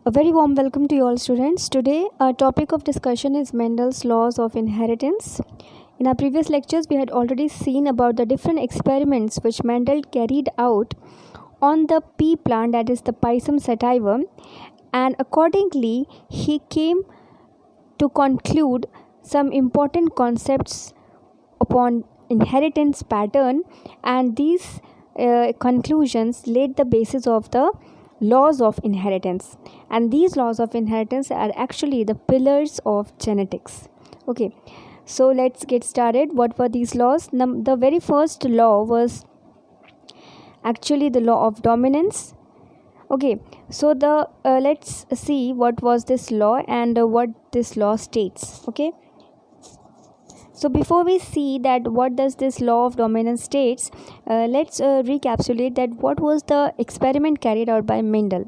A very warm welcome to you all students. Today our topic of discussion is Mendel's laws of inheritance. In our previous lectures we had already seen about the different experiments which Mendel carried out on the pea plant, that is the Pisum sativum, and accordingly he came to conclude some important concepts upon inheritance pattern, and these conclusions laid the basis of the laws of inheritance, and these laws of inheritance are actually the pillars of genetics. Okay, so let's get started. What were these laws? The very first law was actually the law of dominance. Okay, so the let's see what was this law and what this law states. Okay, so before we see that what does this law of dominance states, let's recapitulate that what was the experiment carried out by Mendel.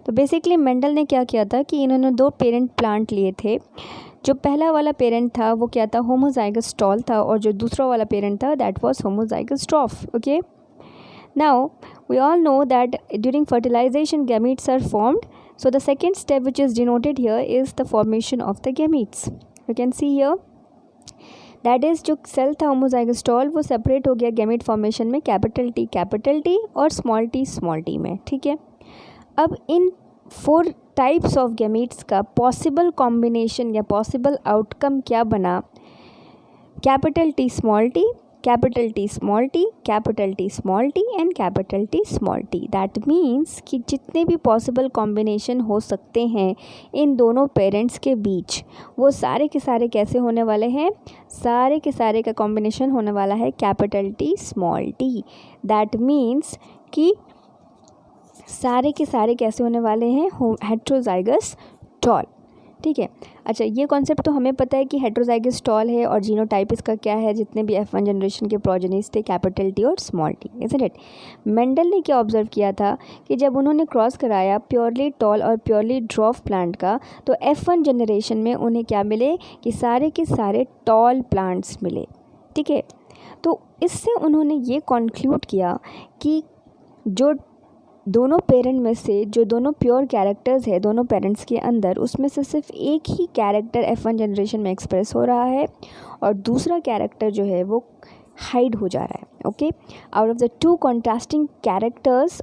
तो basically Mendel ने क्या किया था कि इन्होंने दो parent plant लिए थे. जो पहला वाला पेरेंट था वो क्या था, होमोजाइगस टॉल था, और जो दूसरा वाला पेरेंट था that was homozygous dwarf. Okay, now we all know that during fertilization gametes are formed. So the second step which is denoted here is the formation of the gametes. You can see here that is जो cell था homozygous tall वो separate हो गया gamete formation में capital T और small T में. ठीक है, अब इन 4 टाइप्स ऑफ गैमेट्स का पॉसिबल कॉम्बिनेशन या पॉसिबल आउटकम क्या बना, capital T small T, capital T small T, capital T small T and capital T small T. That means कि जितने भी पॉसिबल कॉम्बिनेशन हो सकते हैं इन दोनों पेरेंट्स के बीच, वो सारे के सारे कैसे होने वाले हैं, सारे के सारे का कॉम्बिनेशन होने वाला है capital T small T. That means कि सारे के सारे कैसे होने वाले हैं, हेट्रोजाइगस टॉल. ठीक है, अच्छा ये कॉन्सेप्ट तो हमें पता है कि हेट्रोजाइगस टॉल है और जीनोटाइप इसका क्या है, जितने भी F1 जनरेशन के प्रोजेनीज थे कैपिटल टी और small T. Isn't it? Mendel ने क्या ऑब्जर्व किया था कि जब उन्होंने क्रॉस कराया प्योरली टॉल और प्योरली ड्वार्फ प्लांट का, तो F1 जनरेशन में उन्हें क्या मिले कि सारे के सारे टॉल प्लांट्स मिले. ठीक है, तो इससे उन्होंने ये कॉन्क्लूड किया कि जो दोनों पेरेंट में से जो दोनों प्योर कैरेक्टर्स है दोनों पेरेंट्स के अंदर, उसमें से सिर्फ एक ही कैरेक्टर F1 जनरेशन में एक्सप्रेस हो रहा है और दूसरा कैरेक्टर जो है वो हाइड हो जा रहा है. Okay, out of the 2 contrasting characters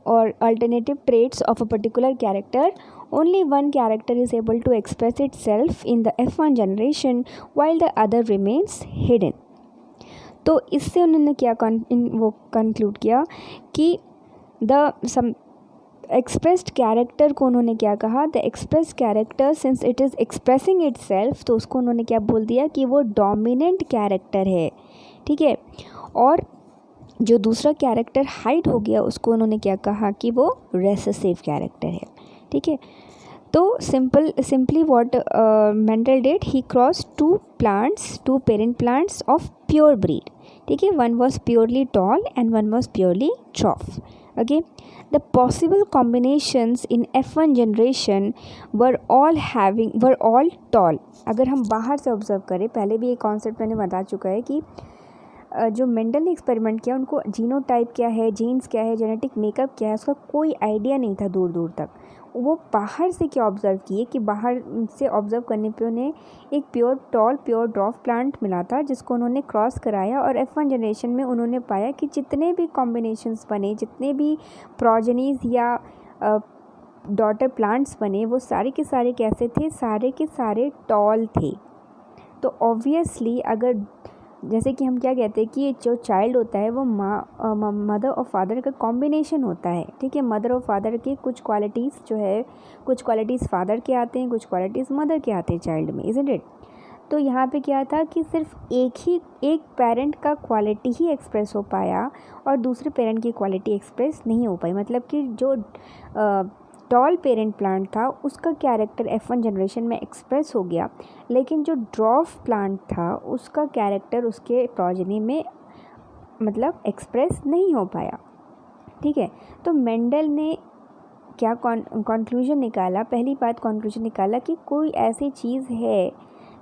और alternative traits of a particular character, only one character is able to express itself in the F1 generation while the other remains hidden. तो इससे उन्होंने क्या वो कंक्लूड किया कि सम एक्सप्रेस्ड कैरेक्टर को उन्होंने क्या कहा, the express character since it is expressing it self, तो उसको उन्होंने क्या बोल दिया कि वो डोमिनेंट कैरेक्टर है. ठीक है, और जो दूसरा कैरेक्टर हाइड हो गया उसको उन्होंने क्या कहा कि वो रेसेसिव कैरेक्टर है. ठीक है, तो simply what Mendel did, he cross 2 parent plants of pure breed. ठीक है, one was purely tall and one was purely dwarf. Okay, the possible combinations in F1 generation were all tall. अगर हम बाहर से ऑब्जर्व करें, पहले भी ये कॉन्सेप्ट मैंने बता चुका है कि जो मेंडल ने एक्सपेरिमेंट किया उनको जीनोटाइप क्या है, जीन्स क्या है, जेनेटिक मेकअप क्या है, उसका कोई आइडिया नहीं था दूर दूर तक. वो बाहर से क्या ऑब्ज़र्व किए कि बाहर से ऑब्ज़र्व करने पे उन्हें एक प्योर ड्वार्फ प्लांट मिला था जिसको उन्होंने क्रॉस कराया, और F1 जनरेशन में उन्होंने पाया कि जितने भी कॉम्बिनेशंस बने, जितने भी प्रोजेनीज या डॉटर प्लांट्स बने, वो सारे के सारे कैसे थे, सारे के सारे टॉल थे. तो ऑब्वियसली अगर जैसे कि हम क्या कहते हैं कि जो चाइल्ड होता है वो मदर और फादर का कॉम्बिनेशन होता है. ठीक है, मदर और फादर की कुछ क्वालिटीज़ जो है, कुछ क्वालिटीज़ फादर के आते हैं, कुछ क्वालिटीज़ मदर के आते हैं चाइल्ड में. Isn't it? तो यहाँ पे क्या था कि सिर्फ एक पेरेंट का क्वालिटी ही एक्सप्रेस हो पाया और दूसरे पेरेंट की क्वालिटी एक्सप्रेस नहीं हो पाई. मतलब कि जो टॉल पेरेंट प्लांट था उसका कैरेक्टर F1 जनरेशन में एक्सप्रेस हो गया, लेकिन जो ड्वार्फ प्लांट था उसका कैरेक्टर उसके प्रोजेनी में मतलब एक्सप्रेस नहीं हो पाया. ठीक है, तो मेंडल ने क्या कंक्लूजन निकाला, पहली बात कंक्लूजन निकाला कि कोई ऐसी चीज़ है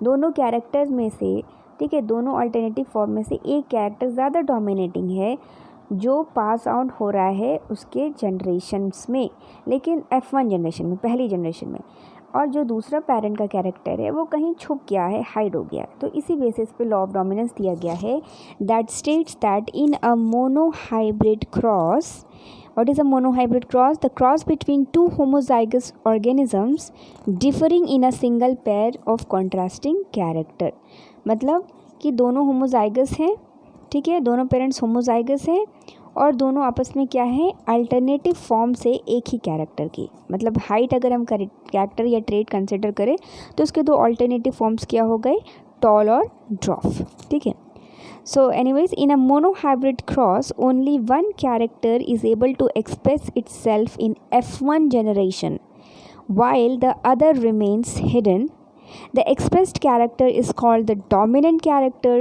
दोनों कैरेक्टर्स में से, ठीक है, दोनों अल्टरनेटिव फॉर्म में से एक कैरेक्टर ज़्यादा डोमिनेटिंग है जो पास आउट हो रहा है उसके जनरेशन्स में, लेकिन F1 जनरेशन में, पहली जनरेशन में, और जो दूसरा पेरेंट का कैरेक्टर है वो कहीं छुप गया है, हाइड हो गया है। तो इसी बेसिस पे लॉ ऑफ डोमिनेंस दिया गया है that states that in a monohybrid cross, what is a monohybrid cross? The cross between two homozygous organisms differing in a single pair of contrasting character। मतलब कि दोनों होमोजाइगस हैं, ठीक है, दोनों पेरेंट्स होमोजाइगस हैं और दोनों आपस में क्या है, अल्टरनेटिव फॉर्म से एक ही कैरेक्टर की, मतलब हाइट अगर हम कैरेक्टर या ट्रेट कंसिडर करें तो उसके दो अल्टरनेटिव फॉर्म्स क्या हो गए, टॉल और ड्वार्फ, ठीक है। So anyways, in a monohybrid cross, only one character is able to express itself in F1 generation, while the other remains hidden. The expressed character is called the dominant character,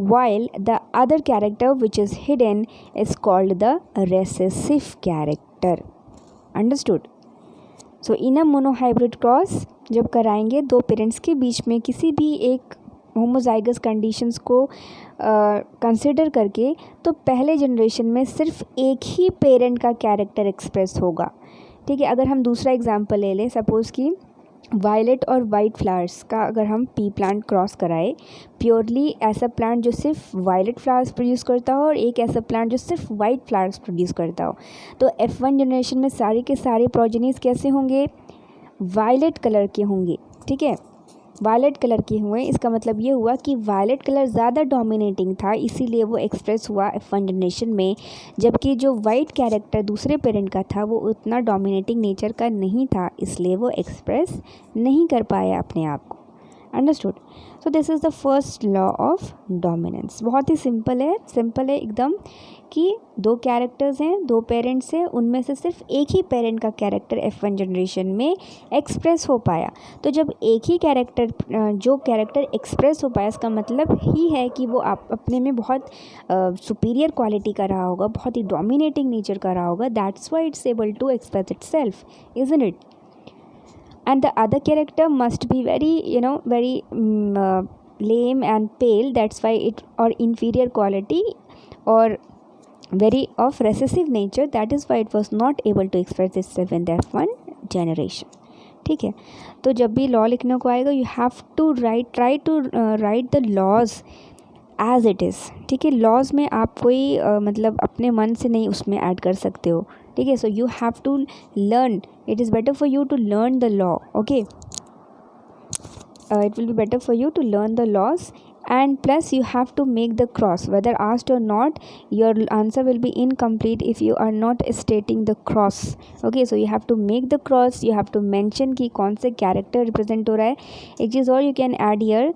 while the other character which is hidden is called the recessive character. Understood? So in a monohybrid cross, जब कराएंगे दो parents के बीच में किसी भी एक homozygous conditions को consider करके, तो पहले जनरेशन में सिर्फ एक ही पेरेंट का कैरेक्टर एक्सप्रेस होगा, ठीक है। अगर हम दूसरा एग्जांपल ले लें, सपोज़ कि वायलेट और वाइट फ्लावर्स का अगर हम पी प्लांट क्रॉस कराए, प्योरली ऐसा प्लांट जो सिर्फ वायलेट फ्लावर्स प्रोड्यूस करता हो और एक ऐसा प्लांट जो सिर्फ वाइट फ्लावर्स प्रोड्यूस करता हो, तो F1 जनरेशन में सारे के सारे प्रोजेनीज कैसे होंगे, वायलेट कलर के होंगे, ठीक है, वायलेट कलर के हुए। इसका मतलब ये हुआ कि वायलेट कलर ज़्यादा डोमिनेटिंग था, इसीलिए वो एक्सप्रेस हुआ F1 जनरेशन में, जबकि जो वाइट कैरेक्टर दूसरे पेरेंट का था वो उतना डोमिनेटिंग नेचर का नहीं था, इसलिए वो एक्सप्रेस नहीं कर पाया अपने आप को। Understood? So this is the first law of dominance. बहुत ही सिंपल है एकदम, कि दो कैरेक्टर्स हैं, दो पेरेंट्स हैं, उनमें से सिर्फ एक ही पेरेंट का कैरेक्टर F1 जनरेशन में एक्सप्रेस हो पाया। तो जब एक ही कैरेक्टर जो कैरेक्टर एक्सप्रेस हो पाया, इसका मतलब ही है कि वो आप अपने में बहुत सुपीरियर क्वालिटी का रहा होगा, बहुत ही डोमिनेटिंग नेचर का रहा होगा, that's why it's able to express itself, isn't it? And the other character must be very lame and pale, that's why it, or inferior quality, or very of recessive nature, that is why it was not able to express itself in the F1 generation, ठीक है। तो जब भी law लिखने को आएगा, you have to try to write the laws as it is, ठीक है। लॉज में आप कोई मतलब अपने मन से नहीं उसमें ऐड कर सकते हो, ठीक है। So you have to learn, it is better for you to learn the law, okay. It will be better for you to learn the laws, and plus you have to make the cross, whether asked or not, your answer will be incomplete if you are not stating the cross, okay। so you have to make the cross, you have to mention कि कौन से character represent हो रहा है। एक चीज़ और you can add here,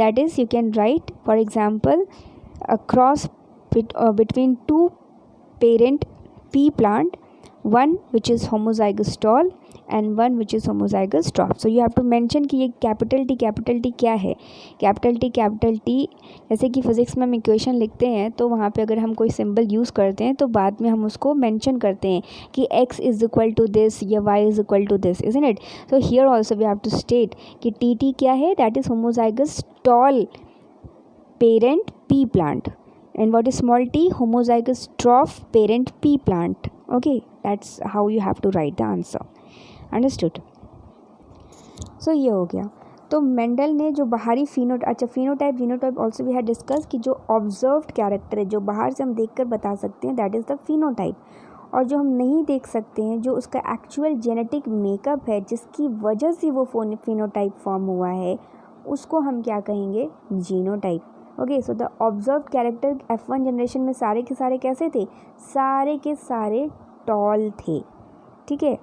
that is you can write for example a cross between two parent pea plant, one which is homozygous tall and one which is homozygous dwarf। so you have to mention कि ये capital T क्या है। Capital T जैसे कि physics में हम equation लिखते हैं तो वहाँ पे अगर हम कोई सिंबल यूज़ करते हैं तो बाद में हम उसको मेंशन करते हैं कि x is equal to this या y is equal to this, isn't it? So here also we have to state कि टी क्या है, that is homozygous tall parent pea plant, and what is small t, homozygous dwarf parent pea plant, okay। that's how you have to write the answer, understood? So ये हो गया। तो मेंडल ने जो बाहरी phenotype genotype also we have discuss कि जो observed character है, जो बाहर से हम देखकर बता सकते हैं, दैट इज़ द फिनोटाइप, और जो हम नहीं देख सकते हैं, जो उसका एक्चुअल जेनेटिक मेकअप है, जिसकी वजह से वो फिनोटाइप फॉर्म हुआ है, उसको हम क्या कहेंगे, genotype, okay. So the observed character F1 generation में सारे के सारे कैसे थे, सारे के सारे टॉल थे, ठीक है।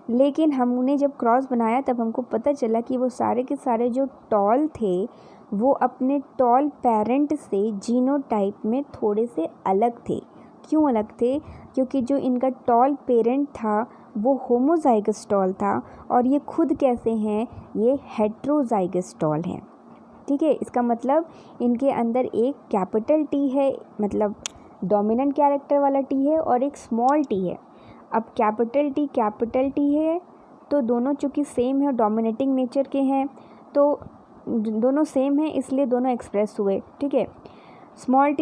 लेकिन हमने जब क्रॉस बनाया तब हमको पता चला कि वो सारे के सारे जो टॉल थे वो अपने टॉल पेरेंट से जीनोटाइप में थोड़े से अलग थे। क्यों अलग थे? क्योंकि जो इनका टॉल पेरेंट था वो होमोजाइगस टॉल था, और ये खुद कैसे हैं, ये हेट्रोजाइगस टॉल हैं, ठीक है। इसका मतलब इनके अंदर एक कैपिटल टी है, मतलब डोमिनेंट कैरेक्टर वाला टी है, और एक स्मॉल टी है। अब कैपिटल टी है तो दोनों चूँकि सेम है, डोमिनेटिंग नेचर के हैं, तो दोनों सेम हैं, इसलिए दोनों एक्सप्रेस हुए, ठीक है। स्मॉल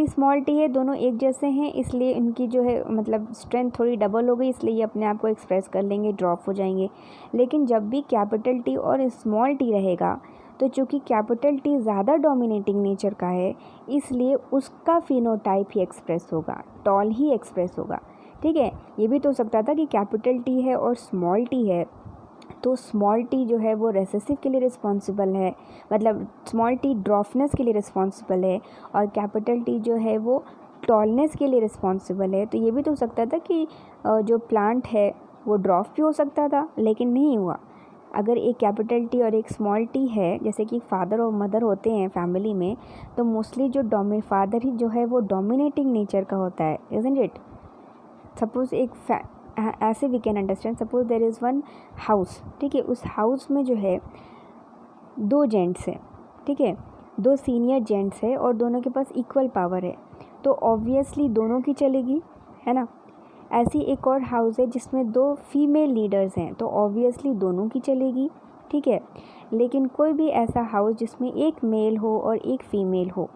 टी है, दोनों एक जैसे हैं, इसलिए इनकी जो है मतलब स्ट्रेंथ थोड़ी डबल हो गई, इसलिए ये अपने आप को एक्सप्रेस कर लेंगे, ड्रॉप हो जाएंगे। लेकिन जब भी कैपिटल टी और स्मॉल टी रहेगा तो चूँकि कैपिटल टी ज़्यादा डोमिनेटिंग नेचर का है, इसलिए उसका फिनोटाइप ही एक्सप्रेस होगा, टॉल ही एक्सप्रेस होगा। ठीक है, ये भी तो हो सकता था कि कैपिटल टी है और स्मॉल टी है, तो स्मॉल टी जो है वो रेसेसिव के लिए रिस्पॉन्सिबल है, मतलब स्मॉल टी ड्रॉफनेस के लिए रिस्पॉन्सिबल है और कैपिटल टी जो है वो टॉलनेस के लिए रिस्पॉन्सिबल है। तो ये भी तो हो सकता था कि जो प्लांट है वो ड्रॉफ भी हो सकता था, लेकिन नहीं हुआ। अगर एक कैपिटल टी और एक स्मॉल टी है, जैसे कि फादर और मदर होते हैं फैमिली में, तो मोस्टली जो फादर ही जो है वो डोमिनेटिंग नेचर का होता है, इजंट इट। सपोज़ ऐसे we can understand, suppose there is one house, ठीक है, उस हाउस में जो है 2 जेंट्स हैं, ठीक है, 2 सीनियर जेंट्स है और दोनों के पास इक्वल पावर है, तो ऑब्वियसली दोनों की चलेगी, है ना। ऐसी एक और हाउस है जिसमें 2 फीमेल लीडर्स हैं, तो ऑब्वियसली दोनों की चलेगी, ठीक है। लेकिन कोई भी ऐसा हाउस जिसमें एक मेल हो और एक फीमेल हो,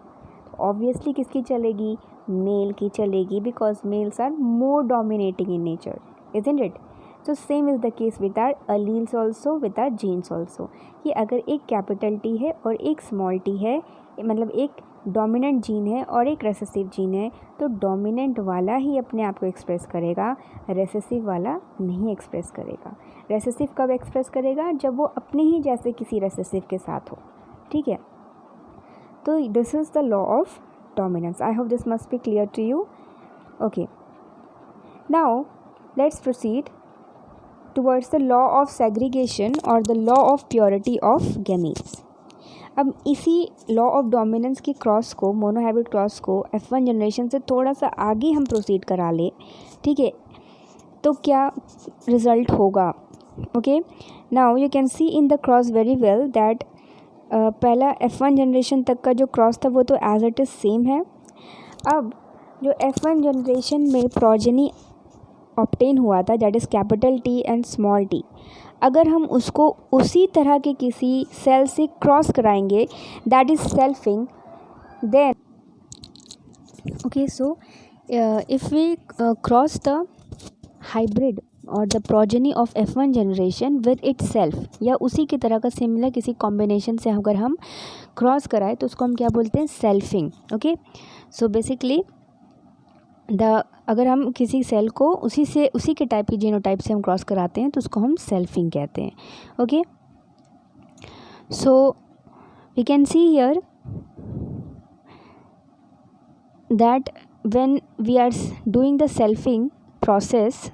तो ऑब्वियसली किसकी चलेगी, मेल की चलेगी, because males are more dominating in nature, isn't it? So same is the case with our alleles also, with our genes also, कि अगर एक कैपिटल टी है और एक स्मॉल टी है, मतलब एक डोमिनेंट जीन है और एक रेसेसिव जीन है, तो डोमिनेंट वाला ही अपने आप को एक्सप्रेस करेगा, रेसेसिव वाला नहीं एक्सप्रेस करेगा। रेसेसिव कब एक्सप्रेस करेगा, जब वो अपने ही जैसे किसी रेसेसिव के साथ हो, ठीक है। तो this is the law of dominance. I hope this must be clear to you. Okay, now let's proceed towards the law of segregation or the law of purity of gametes। अब इसी law of dominance की cross को, monohybrid cross को F1 generation से थोड़ा सा आगे हम प्रोसीड करा ले, ठीक है, तो क्या रिज़ल्ट होगा। Okay, now you can see in the cross very well that पहला F1 जनरेशन तक का जो क्रॉस था वो तो एज इट इज़ सेम है। अब जो F1 जनरेशन में प्रोजेनी ऑब्टेन हुआ था, that is capital T and small T, अगर हम उसको उसी तरह के किसी सेल से क्रॉस कराएंगे, that is selfing, then okay, so if we cross the hybrid और the progeny of F1 generation with itself, या उसी की तरह का सिमिलर किसी कॉम्बिनेशन से अगर हम क्रॉस कराए तो उसको हम क्या बोलते हैं, सेल्फिंग। ओके, सो बेसिकली अगर हम किसी सेल को उसी के टाइप की जीनोटाइप से हम क्रॉस कराते हैं तो उसको हम सेल्फिंग कहते हैं। Okay, so we can see here that when we are doing the selfing process,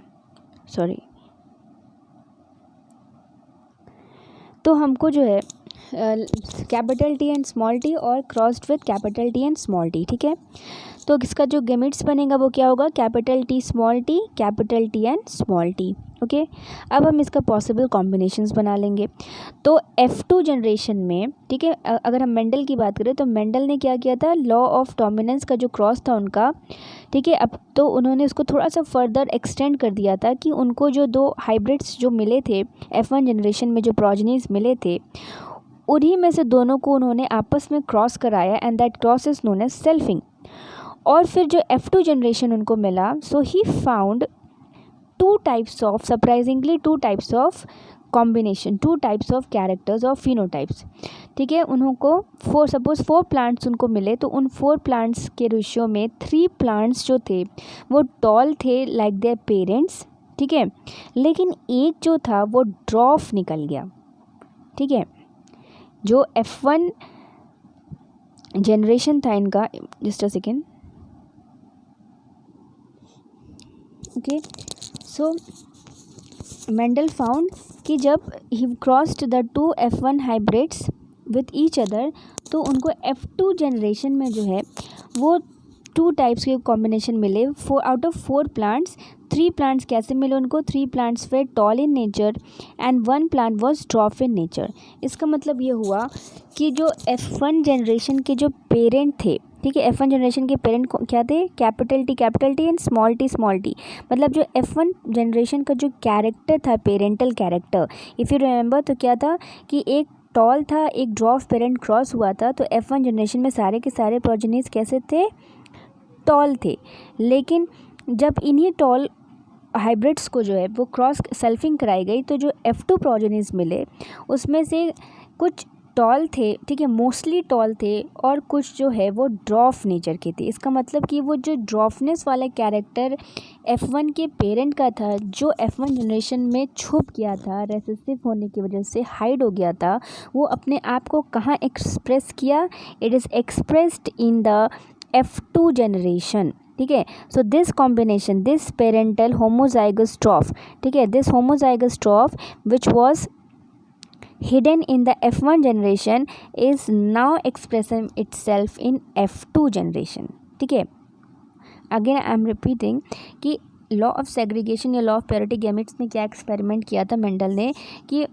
तो हमको जो है capital T and small T और crossed with capital T and small T, ठीक है, तो इसका जो गेमिट्स बनेगा वो क्या होगा, capital T small T, capital T and small T. Okay, अब हम इसका पॉसिबल कॉम्बिनेशंस बना लेंगे। तो F2 जनरेशन में, ठीक है, अगर हम मेंडल की बात करें तो मेंडल ने क्या किया था, लॉ ऑफ डोमिनेंस का जो क्रॉस था उनका, ठीक है, अब तो उन्होंने उसको थोड़ा सा फर्दर एक्सटेंड कर दिया था कि उनको जो 2 हाइब्रिड्स जो मिले थे F1 जनरेशन में, जो प्रोजेनीज मिले थे, उन्हीं में से दोनों को उन्होंने आपस में क्रॉस कराया and that cross is known as selfing. और फिर जो F2 जनरेशन उनको मिला, so he found 2 types of, surprisingly 2 types of combination, 2 types of characters और फिनोटाइप्स, ठीक है। उनको 4 प्लांट्स उनको मिले, तो उन 4 प्लांट्स के रेशियो में 3 प्लांट्स जो थे वो टॉल थे लाइक देयर पेरेंट्स, ठीक है, लेकिन एक जो था वो ड्रॉफ निकल गया, ठीक है। जो F1 जनरेशन था इनका, just a second, okay, so Mendel found कि जब he crossed the 2 F1 hybrids with each other, तो उनको F2 जनरेशन में जो है वो 2 टाइप्स के कॉम्बिनेशन मिले। 4 आउट ऑफ 4 प्लांट्स, 3 प्लांट्स कैसे मिले उनको, 3 plants were tall in nature and 1 plant was dwarf in nature. इसका मतलब ये हुआ कि जो F1 जनरेशन के जो पेरेंट थे, ठीक है, F1 जनरेशन के पेरेंट क्या थे, capital T and small T, मतलब जो F1 जनरेशन का जो कैरेक्टर था, parental character, if you remember, तो क्या था कि एक टॉल था, एक ड्वार्फ पेरेंट क्रॉस हुआ था, तो F1 जनरेशन में सारे के सारे प्रोजेनीज कैसे थे? टॉल थे। लेकिन जब इन्हीं टॉल हाइब्रिड्स को जो है वो क्रॉस सेल्फिंग कराई गई, तो जो F2 प्रोजेनीज मिले उसमें से कुछ टॉल थे, ठीक है, मोस्टली टॉल थे, और कुछ जो है वो ड्वार्फ नेचर के थे। इसका मतलब कि वो जो ड्वार्फनेस वाला कैरेक्टर F1 के पेरेंट का था, जो F1 जनरेशन में छुप गया था, रेसेसिव होने की वजह से हाइड हो गया था, वो अपने आप को कहाँ एक्सप्रेस किया? It is expressed in the F2 generation, ठीक है। So this combination, this parental homozygous dwarf, ठीक है, this homozygous dwarf which was hidden in the F1 generation is now expressing itself in F2 generation, ठीक है। Again I am repeating कि law of segregation या law of purity gametes में क्या experiment किया था मेंडल ने, कि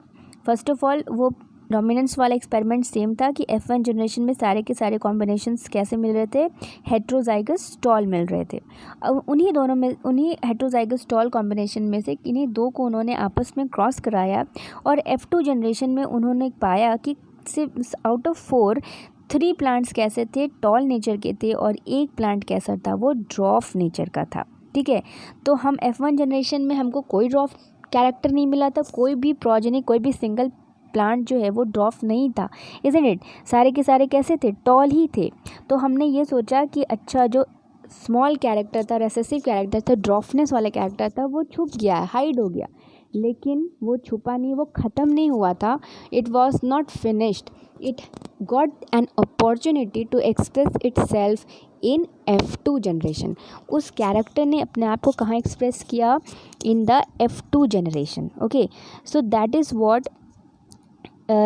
फर्स्ट ऑफ ऑल वो डोमिनेंस वाला एक्सपेरिमेंट सेम था कि F1 जनरेशन में सारे के सारे कॉम्बिनेशंस कैसे मिल रहे थे? हेट्रोजाइगस टॉल मिल रहे थे। अब उन्हीं हेट्रोजाइगस टॉल कॉम्बिनेशन में से इन्हीं दो को उन्होंने आपस में क्रॉस कराया, और F2 जनरेशन में उन्होंने पाया कि सिर्फ आउट ऑफ 4 3 प्लांट्स कैसे थे? टॉल नेचर के थे, और एक प्लांट कैसा था? वो ड्वार्फ नेचर का था, ठीक है। तो हम F1 जनरेशन में हमको कोई ड्वार्फ कैरेक्टर नहीं मिला था, कोई भी प्रोजेनी, कोई भी सिंगल प्लांट जो है वो ड्वार्फ नहीं था, इज़न्ट इट? सारे के सारे कैसे थे? टॉल ही थे। तो हमने ये सोचा कि अच्छा, जो स्मॉल कैरेक्टर था, रेसेसिव कैरेक्टर था, ड्वार्फनेस वाला कैरेक्टर था, वो छुप गया, हाइड हो गया। लेकिन वो छुपा नहीं, वो ख़त्म नहीं हुआ था। It was not finished, it got an opportunity to express itself in F2 generation. उस कैरेक्टर ने अपने आप को कहाँ एक्सप्रेस किया? In the F2 generation, okay. So that is what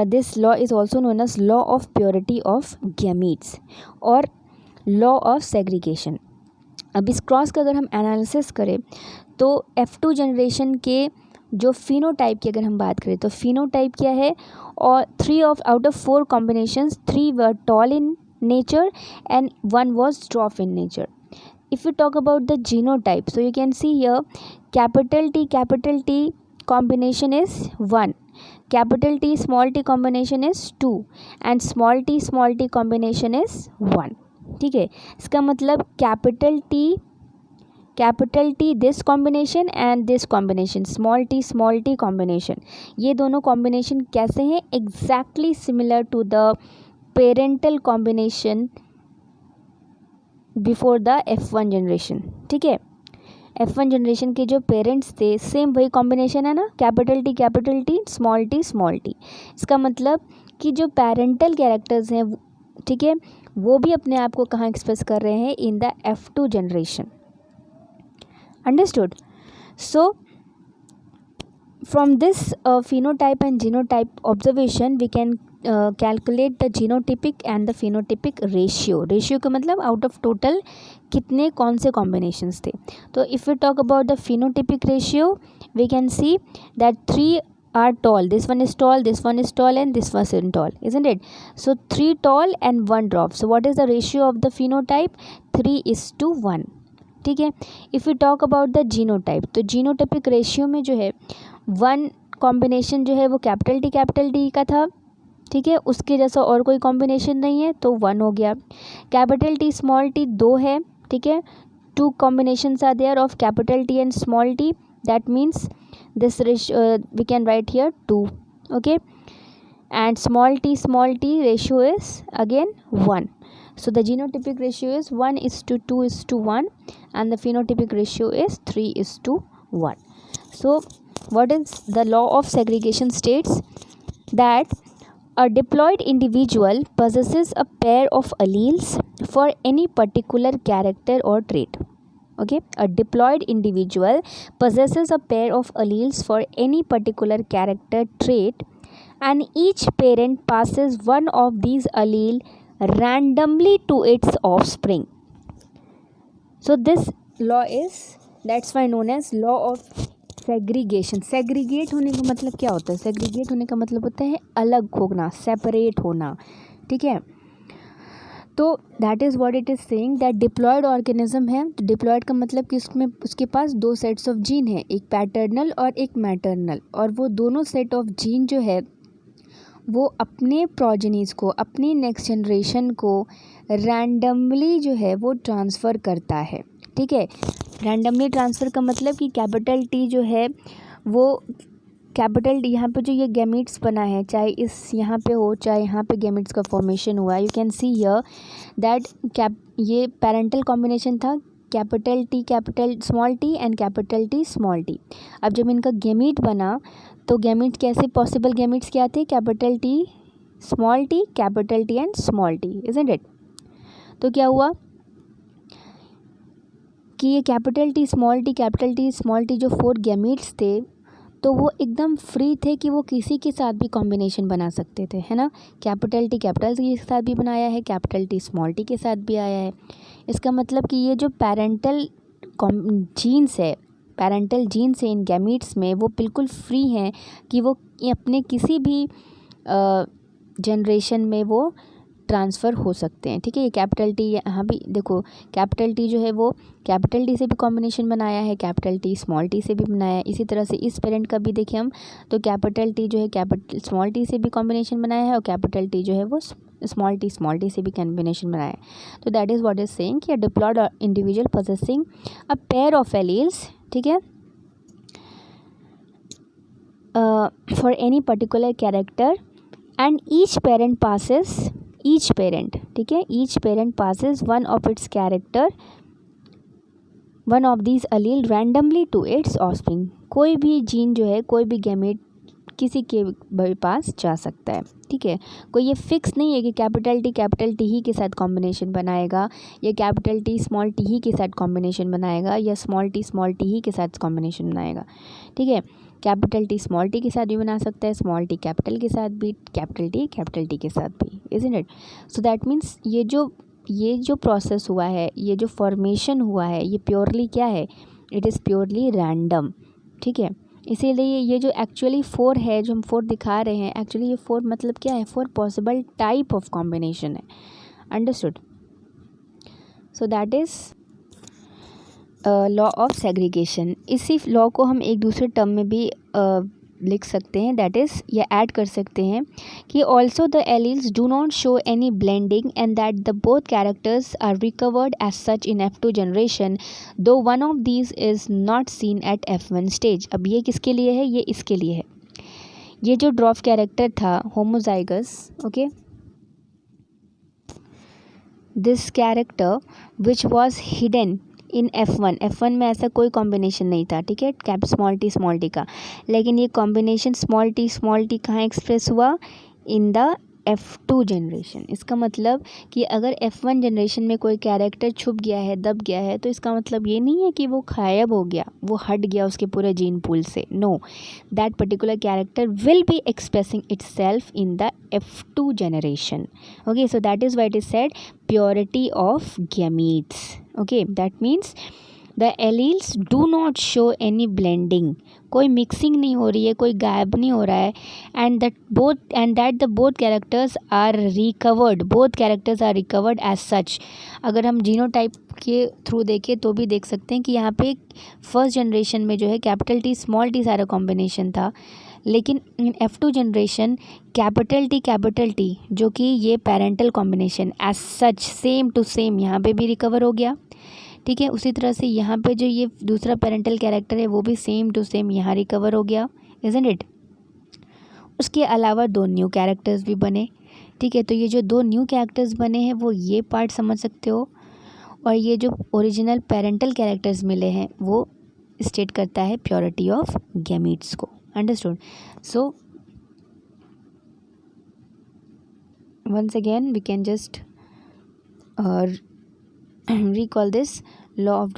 this law is also known as law of purity of gametes और law of segregation। अब इस क्रॉस का अगर हम एनालिसिस करें तो F2 जनरेशन के जो फिनोटाइप की अगर हम बात करें तो फिनोटाइप क्या है? और 3 out of 4 combinations, 3 were tall in nature and 1 was dwarf in nature. If you talk about the genotype, so you can see here capital T combination is 1, capital T small t combination is 2 and small t combination is 1, ठीक है। इसका मतलब capital T this combination and this combination small T combination, ये दोनों combination कैसे हैं? Exactly similar to the parental combination before the F1 generation, ठीक है। F1 जनरेशन के जो पेरेंट्स थे सेम वही कॉम्बिनेशन है ना, कैपिटल टी स्मॉल टी। इसका मतलब कि जो पेरेंटल कैरेक्टर्स हैं, ठीक है, वो भी अपने आप को कहाँ एक्सप्रेस कर रहे हैं? इन the F2 generation, understood. So from this phenotype and genotype observation we can calculate the genotypic and the phenotypic ratio का मतलब आउट ऑफ टोटल कितने कौन से कॉम्बिनेशंस थे। तो if we talk about the phenotypic ratio we can see that 3 are tall, this one is tall, this one is tall and this one is tall, isn't it? So 3 tall and 1 dwarf. So what is the ratio of the phenotype? 3:1, ठीक है। If you talk about the genotype, तो genotypic ratio में जो है 1 combination जो है वो capital T का था, ठीक है, उसके जैसा और कोई कॉम्बिनेशन नहीं है तो 1 हो गया। कैपिटल टी स्मॉल टी 2 है, ठीक है, 2 combinations are there of capital T and small T, that means this we can write here 2, okay, and small t ratio is again 1. So the genotypic ratio is 1:2:1 and the phenotypic ratio is 3:1. So what is the law of segregation? States that a diploid individual possesses a pair of alleles for any particular character or trait. Okay, a diploid individual possesses a pair of alleles for any particular character trait and each parent passes one of these allele randomly to its offspring. So this law is, that's why known as law of segregation. Segregate होने का मतलब क्या होता है? Segregate होने का मतलब होता है अलग होना, सेपरेट होना, ठीक है। तो that is what it is saying that diploid organism है। तो डिप्लॉयड का मतलब कि उसमें उसके पास 2 सेट्स ऑफ जीन है, एक पैटर्नल और एक मैटर्नल, और वो दोनों सेट ऑफ जीन जो है वो अपने प्रोजेनीज को, अपनी नेक्स्ट जनरेशन को रैंडमली जो है वो ट्रांसफ़र करता है। ठीक है, रैंडमली ट्रांसफ़र का मतलब कि कैपिटल टी जो है वो कैपिटल टी, यहाँ पे जो ये गैमीट्स बना है, चाहे इस यहाँ पे हो चाहे यहाँ पे गैमीट्स का फॉर्मेशन हुआ, you can see here that ये पेरेंटल कॉम्बिनेशन था, capital small T and capital T small T. अब जब इनका गैमीट बना तो गैमीट कैसे पॉसिबल गैमीट्स क्या थे, capital T capital T and small T, isn't it. तो क्या हुआ कि ये capital T capital T small T जो 4 गैमीट्स थे, तो वो एकदम फ्री थे कि वो किसी के साथ भी कॉम्बिनेशन बना सकते थे, है ना। कैपिटल टी के साथ भी बनाया है, कैपिटल टी स्मॉल टी के साथ भी आया है। इसका मतलब कि ये जो पेरेंटल जीन्स है इन गैमीट्स में, वो बिल्कुल फ्री हैं कि वो अपने किसी भी जनरेशन में वो ट्रांसफ़र हो सकते हैं। ठीक है, ये कैपिटल टी यहाँ भी देखो, कैपिटल टी जो है वो कैपिटल टी से भी कॉम्बिनेशन बनाया है, कैपिटल टी स्मॉल टी से भी बनाया है। इसी तरह से इस पेरेंट का भी देखें हम, तो कैपिटल टी जो है कैपिटल स्मॉल टी से भी कॉम्बिनेशन बनाया है, और कैपिटल टी जो है वो स्मॉल टी से भी कॉम्बिनेशन बनाया है। तो that is what is saying कि a diploid individual possessing a pair of alleles, ठीक है, for any particular character and each parent passes one of these allele randomly to its offspring। कोई भी जीन जो है, कोई भी गैमेट किसी के पास जा सकता है। ठीक है, कोई ये फिक्स नहीं है कि कैपिटल टी ही के साथ कॉम्बिनेशन बनाएगा, या कैपिटल टी स्मॉल टी ही के साथ कॉम्बिनेशन बनाएगा, या स्मॉल टी ही के साथ कॉम्बिनेशन बनाएगा। ठीक है, कैपिटल टी स्मॉल टी के साथ भी बना सकता है, स्मॉल टी कैपिटल के साथ भी, कैपिटल टी के साथ भी, isn't it. So that means ये जो प्रोसेस हुआ है, ये जो फॉर्मेशन हुआ है, ये प्योरली क्या है, इट इज़ प्योरली रैंडम। ठीक है, इसीलिए ये जो एक्चुअली 4 है, जो हम 4 दिखा रहे हैं, एक्चुअली ये 4 मतलब क्या है, 4 पॉसिबल टाइप ऑफ कॉम्बिनेशन है। Understood. So that is law of segregation. इसी लॉ को हम एक दूसरे टर्म में भी लिख सकते हैं, दैट इज़ या ऐड कर सकते हैं कि also the alleles do not show any blending and that the both characters are recovered as such in F2 generation, though one of these is not seen at F1 stage. अब ये किसके लिए है, ये इसके लिए है। ये जो ड्रॉफ कैरेक्टर था homozygous, okay, this character which was hidden in F1 में ऐसा कोई कॉम्बिनेशन नहीं था। ठीक है, कैप स्मॉल टी का, लेकिन ये कॉम्बिनेशन स्मॉल टी कहाँ एक्सप्रेस हुआ, इन द F2 जनरेशन। इसका मतलब कि अगर F1 जनरेशन में कोई कैरेक्टर छुप गया है, दब गया है, तो इसका मतलब ये नहीं है कि वो गायब हो गया, वो हट गया उसके पूरे जीन पूल से। No, that particular character will be expressing itself in the F2 generation. Okay, so that is why it is said purity of gametes. Okay, that means the alleles do not show any blending, कोई mixing नहीं हो रही है, कोई गायब नहीं हो रहा है, and that the both characters are recovered as such. अगर हम जीनोटाइप के थ्रू देखें तो भी देख सकते हैं कि यहाँ पे फर्स्ट जनरेशन में जो है कैपिटल टी स्मॉल टी सारा कॉम्बिनेशन था, लेकिन इन F2 जनरेशन कैपिटल टी जो कि ये parental combination as such same to same यहाँ पे भी रिकवर हो गया। ठीक है, उसी तरह से यहाँ पे जो ये दूसरा पेरेंटल कैरेक्टर है वो भी सेम टू सेम यहाँ रिकवर हो गया, इजंट इट। उसके अलावा 2 न्यू कैरेक्टर्स भी बने। ठीक है, तो ये जो 2 न्यू कैरेक्टर्स बने हैं वो ये पार्ट समझ सकते हो, और ये जो ओरिजिनल पेरेंटल कैरेक्टर्स मिले हैं वो स्टेट करता है प्योरिटी ऑफ गैमीट्स को। Understood. So once again we can just recall this law of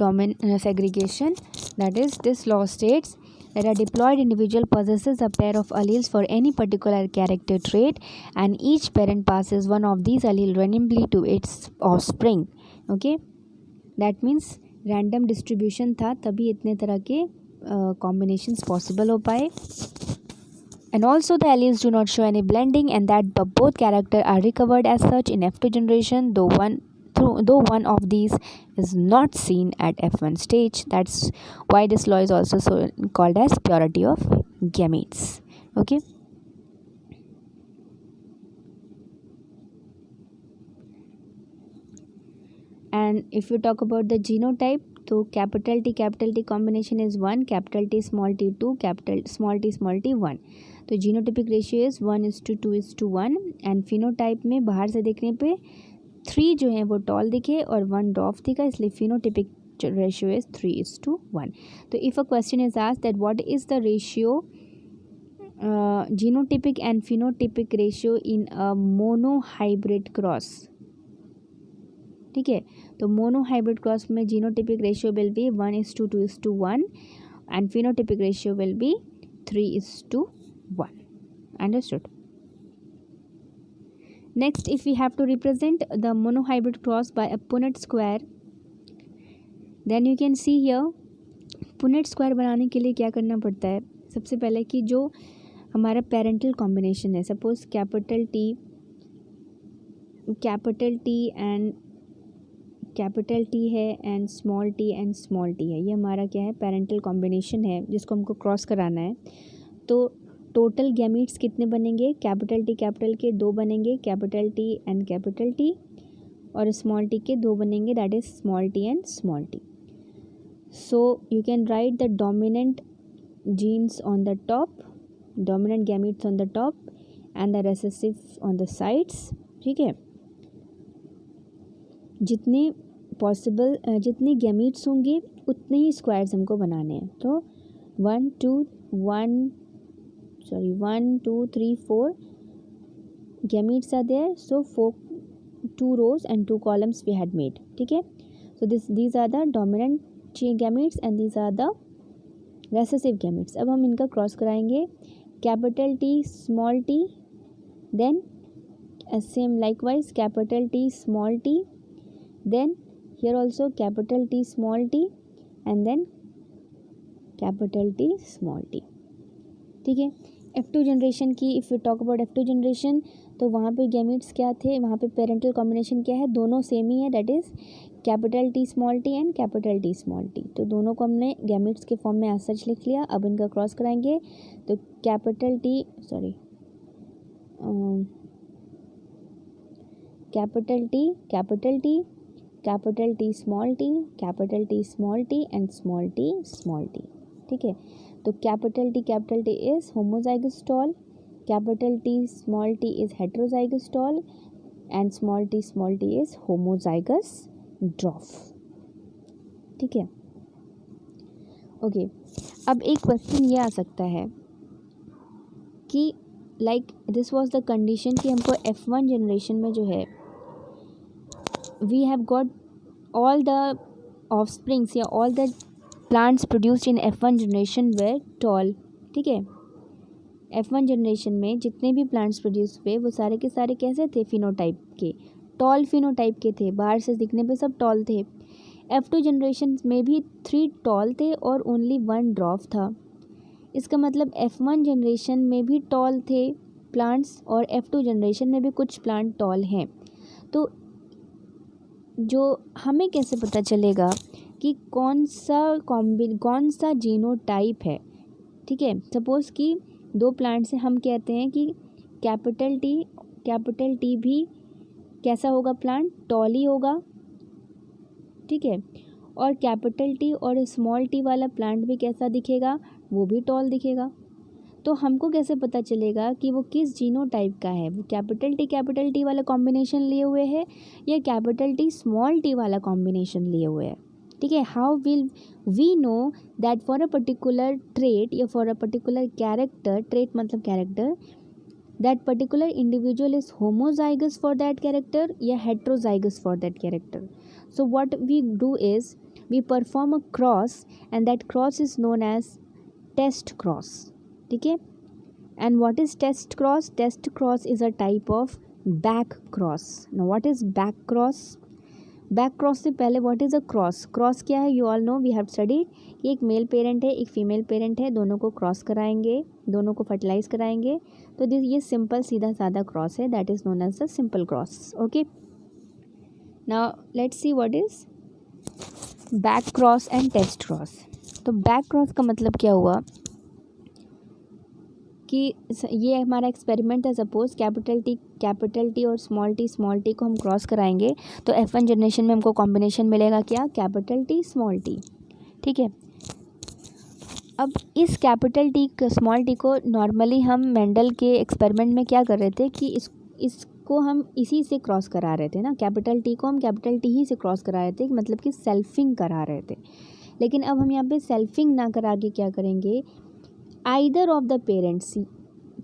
segregation, that is, this law states that a diploid individual possesses a pair of alleles for any particular character trait and each parent passes one of these alleles randomly to its offspring। okay, that means random distribution था, तभी इतने तरह के combinations possible हो पाए। And also the alleles do not show any blending and that both characters are recovered as such in F2 generation, though one of these is not seen at F1 stage. That's why this law is also called as purity of gametes. Okay. And if you talk about the genotype, तो capital T combination is 1, capital T small t 2, capital small t 1. तो genotypic ratio is 1:2:1. And phenotype में बाहर से देखने पे 3 जो हैं वो टॉल दिखे और 1 डॉफ दिखा, इसलिए फिनोटिपिक रेशियो इज़ 3:1. तो if a question is asked that what is the ratio genotypic and phenotypic ratio in a monohybrid cross, ठीक है, तो मोनोहाइब्रिड क्रॉस में genotypic ratio will be 1:2:1 and phenotypic ratio will be 3:1. Understood? Next, if we have to represent the monohybrid cross by a Punnett square, then you can see here Punnett square बनाने के लिए क्या करना पड़ता है. सबसे पहले कि जो हमारा पेरेंटल कॉम्बिनेशन है, सपोज कैपिटल टी है एंड स्मॉल टी है, ये हमारा क्या है, पेरेंटल कॉम्बिनेशन है जिसको हमको क्रॉस कराना है. तो टोटल गैमीट्स कितने बनेंगे, कैपिटल टी के 2 बनेंगे, capital T and capital T, और स्मॉल टी के 2 बनेंगे, that is small T and small T. So you can write the dominant genes on the top, dominant gametes on the top and the recessive on the sides. ठीक है, जितने possible जितने gametes होंगे उतने ही squares हमको बनाने हैं. तो 1 2 3 4 gametes are there, so 2 rows and 2 columns we had made. ठीक है, so these are the dominant gametes and these are the recessive gametes. अब हम इनका क्रॉस कराएंगे, capital T small T, then same likewise capital T small T, then here also capital T small T and then capital T small T. ठीक है, F2 generation की if you talk about F2 generation, तो वहाँ पे gametes क्या थे, वहाँ पे पेरेंटल कॉम्बिनेशन क्या है, दोनों सेम ही है, that is capital T small T and capital T small T. तो दोनों को हमने गैमीट्स के फॉर्म में एज सच लिख लिया. अब इनका क्रॉस कराएंगे तो capital T small T and small T. ठीक है, तो capital T is homozygous tall, capital T small T is heterozygous tall and small T is homozygous dwarf. ठीक है, ओके. अब एक क्वेश्चन ये आ सकता है कि like this was the condition कि हमको F1 जनरेशन में जो है we have got all the offsprings या all the plants produced in F1 generation were tall. ठीक है, F1 जनरेशन में जितने भी प्लांट्स प्रोड्यूस हुए वो सारे के सारे कैसे थे, फिनोटाइप के, टॉल फिनोटाइप के थे, बाहर से दिखने पे सब टॉल थे. F2 जनरेशन में भी 3 टॉल थे और ओनली 1 ड्वार्फ था. इसका मतलब F1 जनरेशन में भी टॉल थे प्लांट्स और F2 जनरेशन में भी कुछ प्लांट टॉल हैं. तो जो हमें कैसे पता चलेगा कि कौन सा जीनोटाइप है. ठीक है, सपोज़ कि 2 प्लांट से हम कहते हैं कि कैपिटल टी भी कैसा होगा, प्लांट टॉल ही होगा. ठीक है, और कैपिटल टी और स्मॉल टी वाला प्लांट भी कैसा दिखेगा, वो भी टॉल दिखेगा. तो हमको कैसे पता चलेगा कि वो किस जीनोटाइप का है, वो कैपिटल टी वाला कॉम्बिनेशन लिए हुए है या कैपिटल टी स्मॉल टी वाला कॉम्बिनेशन लिए हुए है. ठीक है, how will we know that for a particular trait या for a particular character, trait मतलब character, that particular individual is homozygous for that character या heterozygous for that character. So what we do is we perform a cross and that cross is known as test cross. ठीक है, and what is test cross? Test cross is a type of back cross. Now what is back cross? Back cross से पहले what is a cross? Cross क्या है, you all know, we have studied कि एक male parent है, एक female parent है, दोनों को क्रॉस कराएंगे, दोनों को फर्टिलाइज कराएंगे, तो ये सिंपल सीधा सादा क्रॉस है, that is known as the simple cross. Okay, now let's see what is back cross and test cross. तो बैक क्रॉस का मतलब क्या हुआ कि ये हमारा एक्सपेरिमेंट है। सपोज कैपिटल टी और स्मॉल टी को हम क्रॉस कराएंगे तो F1 जनरेशन में हमको कॉम्बिनेशन मिलेगा क्या, कैपिटल टी स्मॉल टी। ठीक है, अब इस कैपिटल टी स्मॉल टी को नॉर्मली हम मेंडल के एक्सपेरिमेंट में क्या कर रहे थे कि इसको हम इसी से क्रॉस करा रहे थे ना, कैपिटल टी को हम कैपिटल टी ही से क्रॉस करा रहे थे, मतलब कि सेल्फिंग करा रहे थे। लेकिन अब हम यहाँ पे सेल्फिंग ना करा के क्या करेंगे, आइदर ऑफ द पेरेंट्स,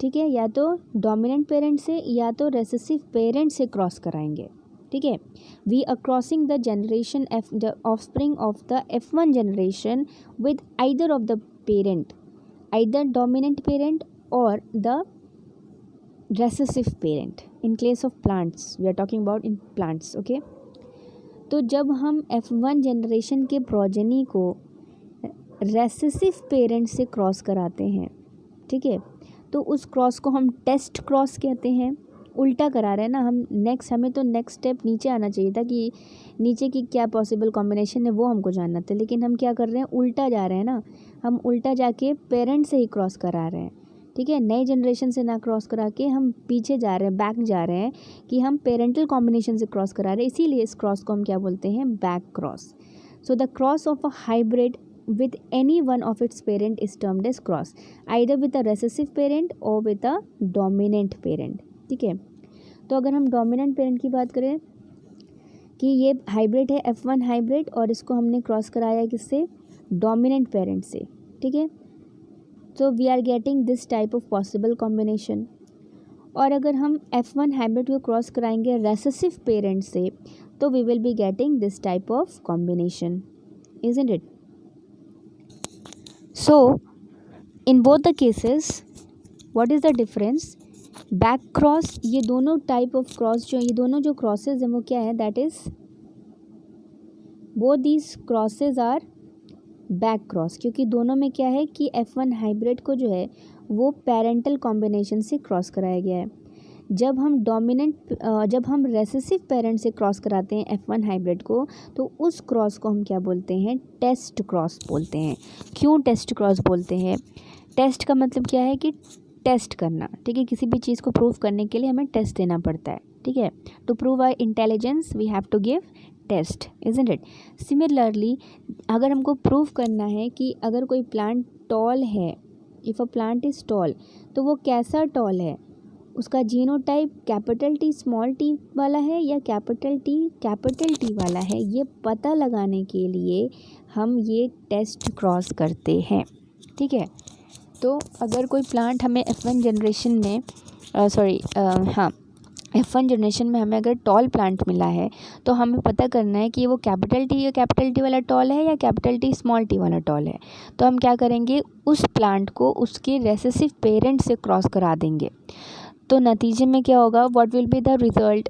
ठीक है, या तो डोमिनेंट पेरेंट से या तो रेसेसिव पेरेंट से क्रॉस कराएंगे। ठीक है, we are crossing the generation the offspring of the F1 generation with either of the parent, either dominant parent और the recessive parent. In case of plants we are talking about in plants. Okay, तो जब हम F1 generation के progeny को recessive parent से cross कराते हैं, ठीक है, तो उस क्रॉस को हम टेस्ट क्रॉस कहते हैं। उल्टा करा रहे हैं ना हम, हमें तो नेक्स्ट स्टेप नीचे आना चाहिए था कि नीचे की क्या पॉसिबल कॉम्बिनेशन है वो हमको जानना था, लेकिन हम क्या कर रहे हैं, उल्टा जा रहे हैं ना, हम उल्टा जाके पेरेंट से ही क्रॉस करा रहे हैं। ठीक है, नए जनरेशन से ना क्रॉस करा के हम पीछे जा रहे हैं, बैक जा रहे हैं कि हम पेरेंटल कॉम्बिनेशन से क्रॉस करा रहे हैं, इसीलिए इस क्रॉस को हम क्या बोलते हैं, back cross. So the cross of a hybrid with any one of its parent is termed as cross, either with a recessive parent or with a dominant parent। ठीक है, तो अगर हम डोमिनेंट पेरेंट की बात करें कि ये हाइब्रिड है F1 हाइब्रिड और इसको हमने क्रॉस कराया किससे, डोमिनेंट पेरेंट से। ठीक है, तो we are getting this type of possible combination. और अगर हम F1 हाइब्रिड को क्रॉस कराएंगे रेसेसिव पेरेंट से तो we will be getting this type of combination, isn't it? So in both the cases what is the difference, back cross, ये दोनों type of cross जो, ये दोनों जो क्रॉसेज हैं वो क्या है, that is both these crosses are back cross, क्योंकि दोनों में क्या है कि F1 हाइब्रिड को जो है वो पेरेंटल कॉम्बिनेशन से क्रॉस कराया गया है। जब हम रेसेसिव पेरेंट से क्रॉस कराते हैं F1 हाइब्रिड को तो उस क्रॉस को हम क्या बोलते हैं, टेस्ट क्रॉस बोलते हैं। क्यों टेस्ट क्रॉस बोलते हैं, टेस्ट का मतलब क्या है कि टेस्ट करना। ठीक है, किसी भी चीज़ को प्रूव करने के लिए हमें टेस्ट देना पड़ता है। ठीक है, to prove our intelligence we have to give test, isn't it? Similarly अगर हमको प्रूव करना है कि अगर कोई प्लांट टॉल है, if a plant is tall, तो वो कैसा टॉल है, उसका genotype capital T small T वाला है या कैपिटल टी वाला है, ये पता लगाने के लिए हम ये टेस्ट क्रॉस करते हैं। ठीक है, तो अगर कोई प्लांट हमें F1 जनरेशन में F1 जनरेशन में हमें अगर टॉल प्लांट मिला है तो हमें पता करना है कि वो कैपिटल टी वाला टॉल है या कैपिटल टी स्मॉल टी वाला टॉल है। तो हम क्या करेंगे, उस प्लांट को उसके रेसेसिव पेरेंट से क्रॉस करा देंगे। तो नतीजे में क्या होगा, what will be the result,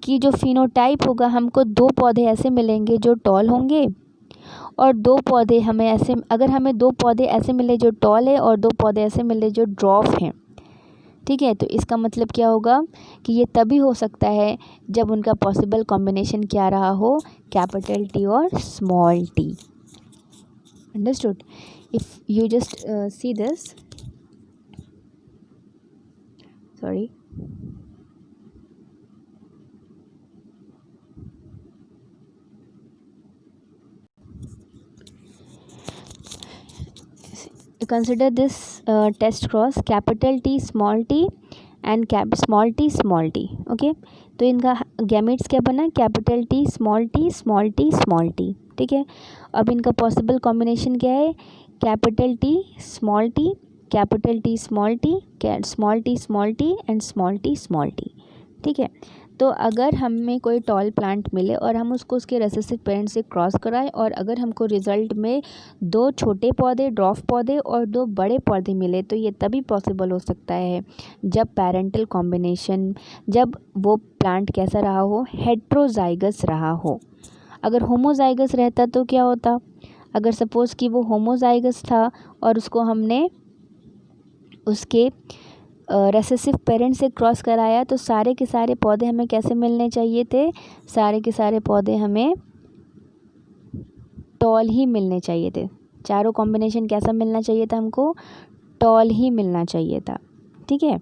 कि जो फिनोटाइप होगा, हमको दो पौधे ऐसे मिलेंगे जो टॉल होंगे और दो पौधे हमें ऐसे, अगर हमें दो पौधे ऐसे मिले जो टॉल है और दो पौधे ऐसे मिले जो ड्रॉफ हैं। ठीक है, तो इसका मतलब क्या होगा कि ये तभी हो सकता है जब उनका पॉसिबल कॉम्बिनेशन क्या रहा हो, कैपिटल टी और small T. Understood? If you just see this, sorry, consider this test cross capital T small t and small t। Okay, तो इनका गैमेट्स क्या बना, capital T small T small T small T. ठीक है, अब इनका possible combination क्या है, capital T small T, capital T small T, small T small T and small T small T. ठीक है, तो अगर हमें कोई टॉल प्लांट मिले और हम उसको उसके रेसेसिव पेरेंट से क्रॉस कराएं और अगर हमको रिज़ल्ट में दो छोटे पौधे ड्रॉफ पौधे और दो बड़े पौधे मिले तो ये तभी पॉसिबल हो सकता है जब पेरेंटल कॉम्बिनेशन, जब वो प्लांट कैसा रहा हो, हेट्रोजाइगस रहा हो। अगर होमोजाइगस रहता तो क्या होता, अगर सपोज़ कि वो होमोजाइगस था और उसको हमने उसके रेसेसिव पेरेंट से क्रॉस कराया तो सारे के सारे पौधे हमें कैसे मिलने चाहिए थे, सारे के सारे पौधे हमें टॉल ही मिलने चाहिए थे। चारों कॉम्बिनेशन कैसा मिलना चाहिए था हमको, टॉल ही मिलना चाहिए था। ठीक है,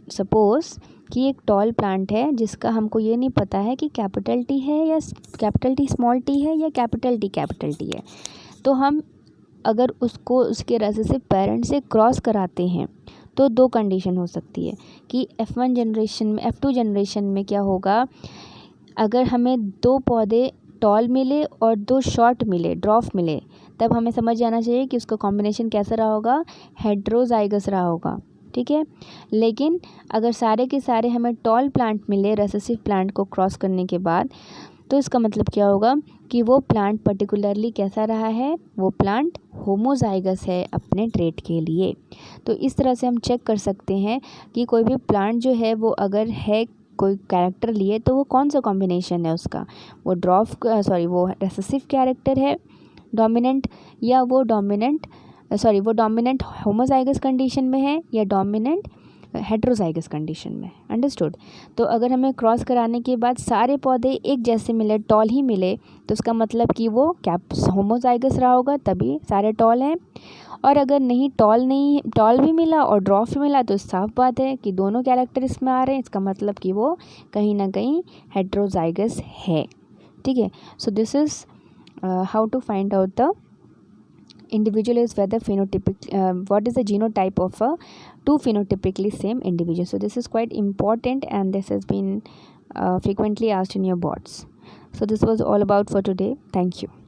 सपोज़ कि एक टॉल प्लांट है जिसका हमको ये नहीं पता है कि कैपिटल टी है या कैपिटल टी स्मॉल टी है या कैपिटल टी है, तो हम अगर उसको उसके रेसेसिव पेरेंट से क्रॉस कराते हैं तो दो कंडीशन हो सकती है कि F1 जनरेशन में, F2 जनरेशन में क्या होगा, अगर हमें दो पौधे टॉल मिले और दो शॉर्ट मिले, ड्रॉफ मिले, तब हमें समझ जाना चाहिए कि उसका कॉम्बिनेशन कैसा रहा होगा, हेट्रोजाइगस रहा होगा। ठीक है, लेकिन अगर सारे के सारे हमें टॉल प्लांट मिले रेसेसिव प्लांट को क्रॉस करने के बाद, तो इसका मतलब क्या होगा कि वो प्लांट पर्टिकुलरली कैसा रहा है, वो प्लांट होमोजाइगस है अपने ट्रेट के लिए। तो इस तरह से हम चेक कर सकते हैं कि कोई भी प्लांट जो है वो अगर है कोई कैरेक्टर लिए तो वो कौन सा कॉम्बिनेशन है उसका, वो वो रेसेसिव कैरेक्टर है डोमिनेंट, या वो डोमिनेंट होमोजाइगस कंडीशन में है या डोमिनेंट हेट्रोजाइगस कंडीशन में। अंडरस्टूड। तो अगर हमें क्रॉस कराने के बाद सारे पौधे एक जैसे मिले, टॉल ही मिले, तो उसका मतलब कि वो होमोजाइगस रहा होगा, तभी सारे टॉल हैं। और अगर टॉल भी मिला और ड्रॉफ भी मिला, तो साफ बात है कि दोनों कैरेक्टर इसमें आ रहे हैं, इसका मतलब कि वो कहीं ना कहीं हेट्रोजाइगस है। ठीक है, so this is how to find out the individual is whether what is the genotype of a two phenotypically same individual. So this is quite important and this has been frequently asked in your boards. So this was all about for today. Thank you.